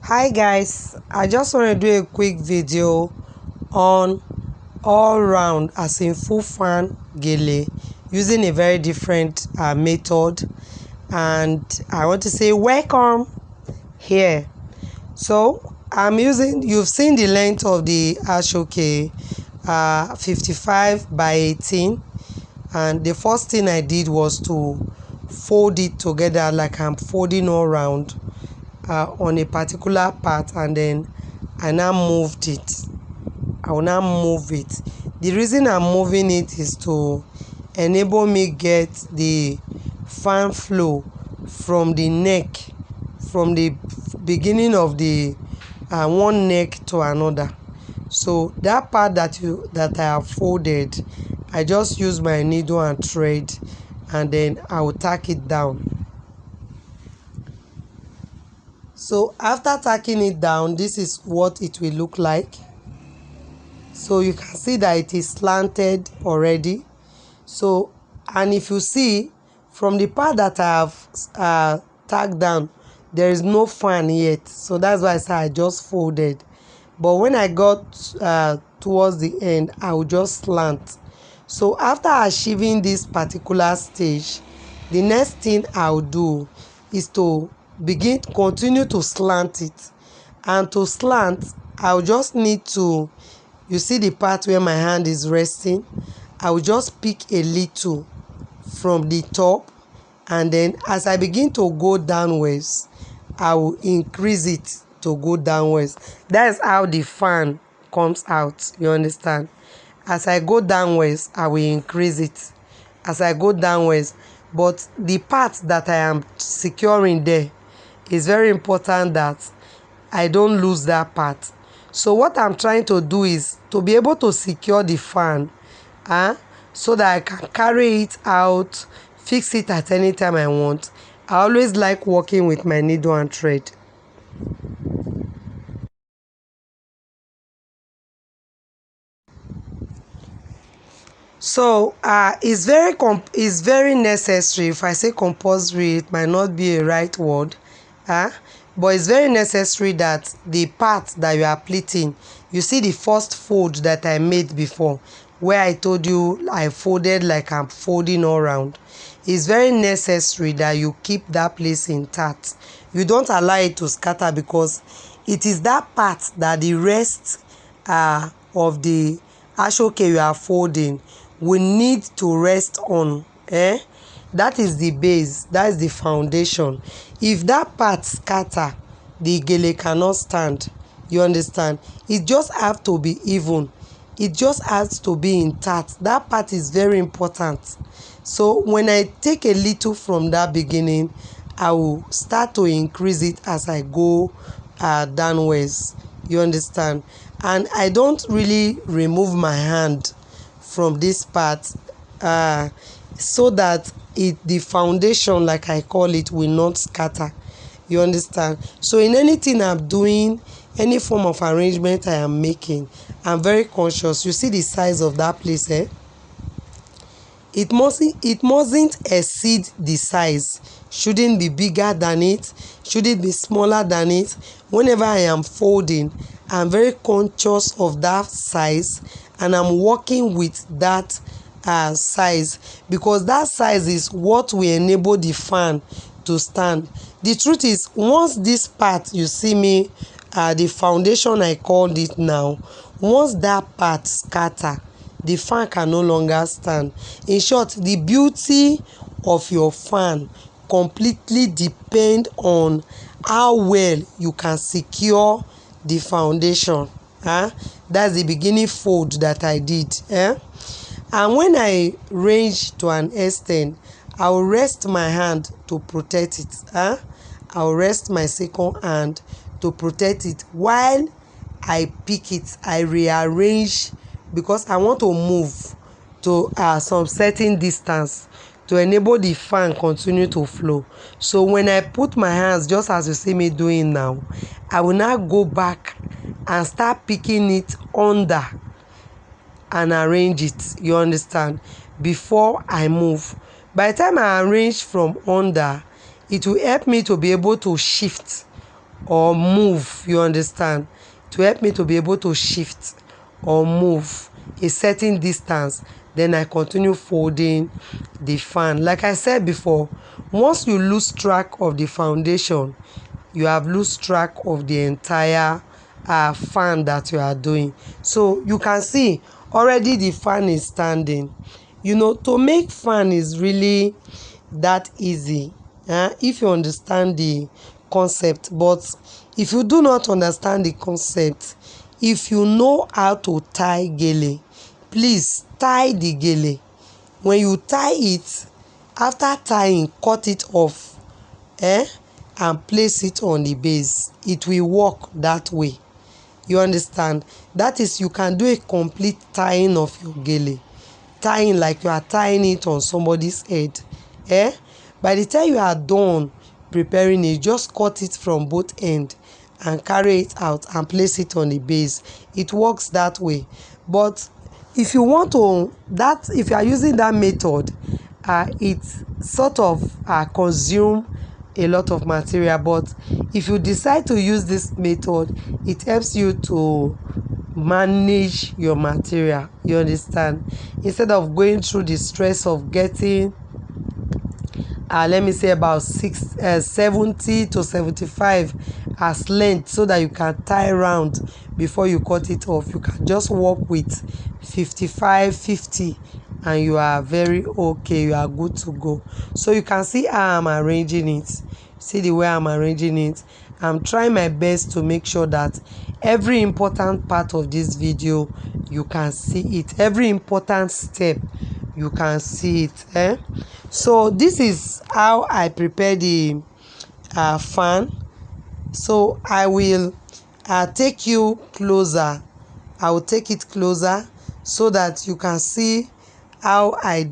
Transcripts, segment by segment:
Hi guys, I just want to do a quick video on all round as in full fan gele using a very different method, and I want to say welcome here. So I'm using, you've seen the length of the ashoke 55 by 18, and the first thing I did was to fold it together like I'm folding all round on a particular part, and then I now moved it. I will now move it. The reason I'm moving it is to enable me get the fan flow from the neck, from the beginning of the one neck to another. So that part that I have folded, I just use my needle and thread, and then I will tack it down. So after tacking it down, this is what it will look like. So you can see that it is slanted already. So, and if you see from the part that I have tacked down, there is no fan yet. So that's why I said I just folded. But when I got towards the end, I will just slant. So after achieving this particular stage, the next thing I'll do is to continue to slant it. And to slant, I'll just need to, you see the part where my hand is resting, I will just pick a little from the top, and then as I begin to go downwards, I will increase it to go downwards. That is how the fan comes out, you understand? As I go downwards, I will increase it as I go downwards. But the part that I am securing there is very important that I don't lose that part. So what I'm trying to do is to be able to secure the fan, so that I can carry it out, fix it at any time I want. I always like working with my needle and thread. So it's very necessary. If I say compulsory, it might not be a right word, but it's very necessary that the part that you are pleating, you see the first fold that I made before, where I told you I folded like I'm folding all around. It's very necessary that you keep that place intact. You don't allow it to scatter, because it is that part that the rest of the ashoke you are folding we need to rest on. That is the base, that is the foundation. If that part scatter, the gele cannot stand, you understand? It just have to be even, it just has to be intact. That part is very important. So when I take a little from that beginning, I will start to increase it as I go downwards, you understand? And I don't really remove my hand from this part, so that the foundation, like I call it, will not scatter, you understand? So in anything I'm doing, any form of arrangement I am making, I'm very conscious. You see the size of that place, it mustn't exceed the size, shouldn't be bigger than it, shouldn't be smaller than it. Whenever I am folding, I'm very conscious of that size, and I'm working with that size, because that size is what will enable the fan to stand. The truth is, once this part, you see me, the foundation I called it now, once that part scatter, the fan can no longer stand. In short, the beauty of your fan completely depend on how well you can secure the foundation. That's the beginning fold that I did. And when I range to an extent, I will rest my hand to protect it. I will rest my second hand to protect it. While I pick it, I rearrange, because I want to move to some certain distance to enable the fan continue to flow. So when I put my hands, just as you see me doing now, I will now go back and start picking it under and arrange it, you understand, before I move. By the time I arrange from under, it will help me to be able to shift or move, you understand, to help me to be able to shift or move a certain distance. Then I continue folding the fan. Like I said before, once you lose track of the foundation, you have lose track of the entire fan that you are doing. So you can see already the fan is standing. You know, to make fan is really that easy if you understand the concept. But if you do not understand the concept, if you know how to tie gele, please tie the gele. When you tie it, after tying, cut it off and place it on the base. It will work that way, you understand. That is, you can do a complete tying of your gele, tying like you are tying it on somebody's head. By the time you are done preparing it, just cut it from both ends and carry it out and place it on the base. It works that way. But if you want to, if you are using that method, it sort of consume a lot of material. But if you decide to use this method, it helps you to manage your material, you understand, instead of going through the stress of getting let me say about 70 to 75 as length, so that you can tie round before you cut it off. You can just work with 55, 50 and you are very okay, you are good to go. So you can see how I'm arranging it. See the way I'm arranging it. I'm trying my best to make sure that every important part of this video you can see it, every important step you can see it. So this is how I prepare the fan. So I will take you closer. I will take it closer so that you can see how I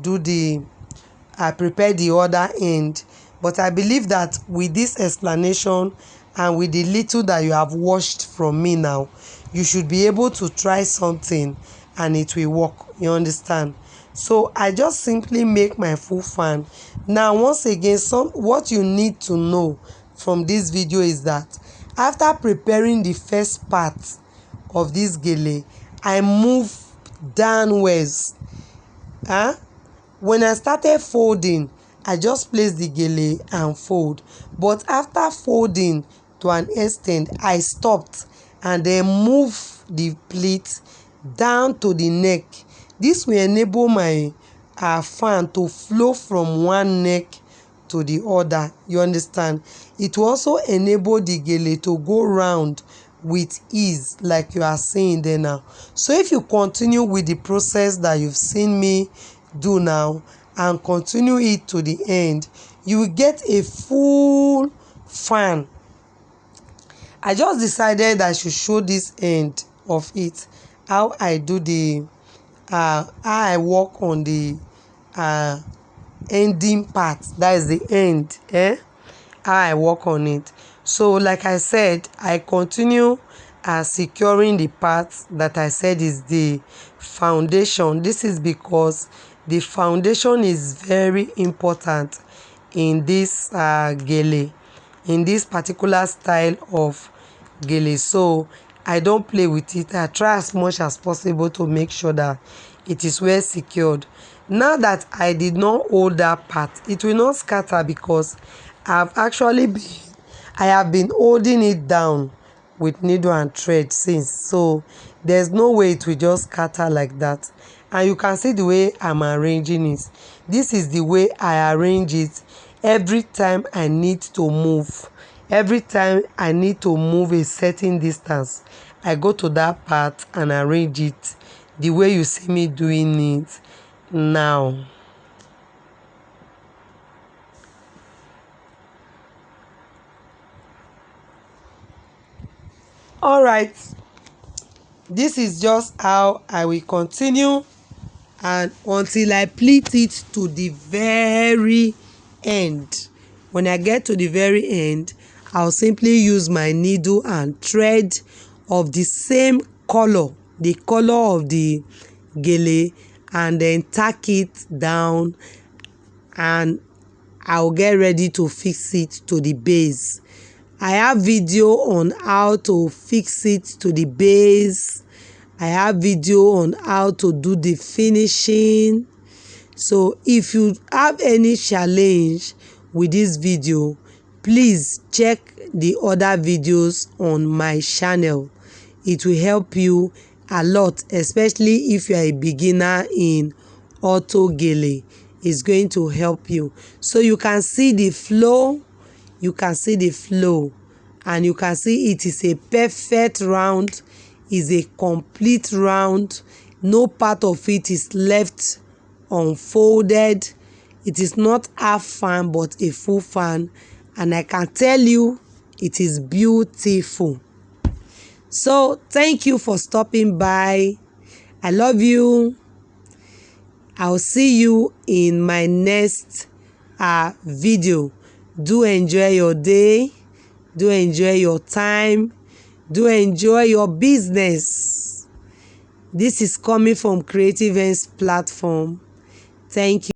prepare the other end. But I believe that with this explanation and with the little that you have watched from me now, you should be able to try something and it will work, you understand. So I just simply make my full fan. Now once again, what you need to know from this video is that after preparing the first part of this gele, I move downwards. When I started folding, I just placed the gele and fold. But after folding to an extent, I stopped and then move the pleat down to the neck. This will enable my fan to flow from one neck to the other, you understand. It will also enable the gele to go round with ease, like you are seeing there now. So if you continue with the process that you've seen me do now and continue it to the end, you will get a full fan. I just decided I should show this end of it, how I do the how I work on the ending part, that is the end, how I work on it. So like I said, I continue securing the part that I said is the foundation. This is because the foundation is very important in this gele, in this particular style of gele. So I don't play with it. I try as much as possible to make sure that it is well secured. Now that I did not hold that part, it will not scatter because I have been holding it down with needle and thread since. So there's no way it will just scatter like that. And you can see the way I'm arranging it. This is the way I arrange it every time I need to move. Every time I need to move a certain distance, I go to that part and arrange it the way you see me doing it now. All right, this is just how I will continue and until I pleat it to the very end. When I get to the very end, I'll simply use my needle and thread of the same color, the color of the gele, and then tack it down, and I'll get ready to fix it to the base. I have video on how to fix it to the base. I have video on how to do the finishing. So if you have any challenge with this video, please check the other videos on my channel. It will help you a lot, especially if you are a beginner in auto gele. It's going to help you. So you can see the flow, and you can see it is a perfect round, is a complete round. No part of it is left unfolded. It is not half fan but a full fan, and I can tell you it is beautiful. So thank you for stopping by. I love you. I'll see you in my next video. Do enjoy your day, do enjoy your time, do enjoy your business. This is coming from Creative Ends platform. Thank you.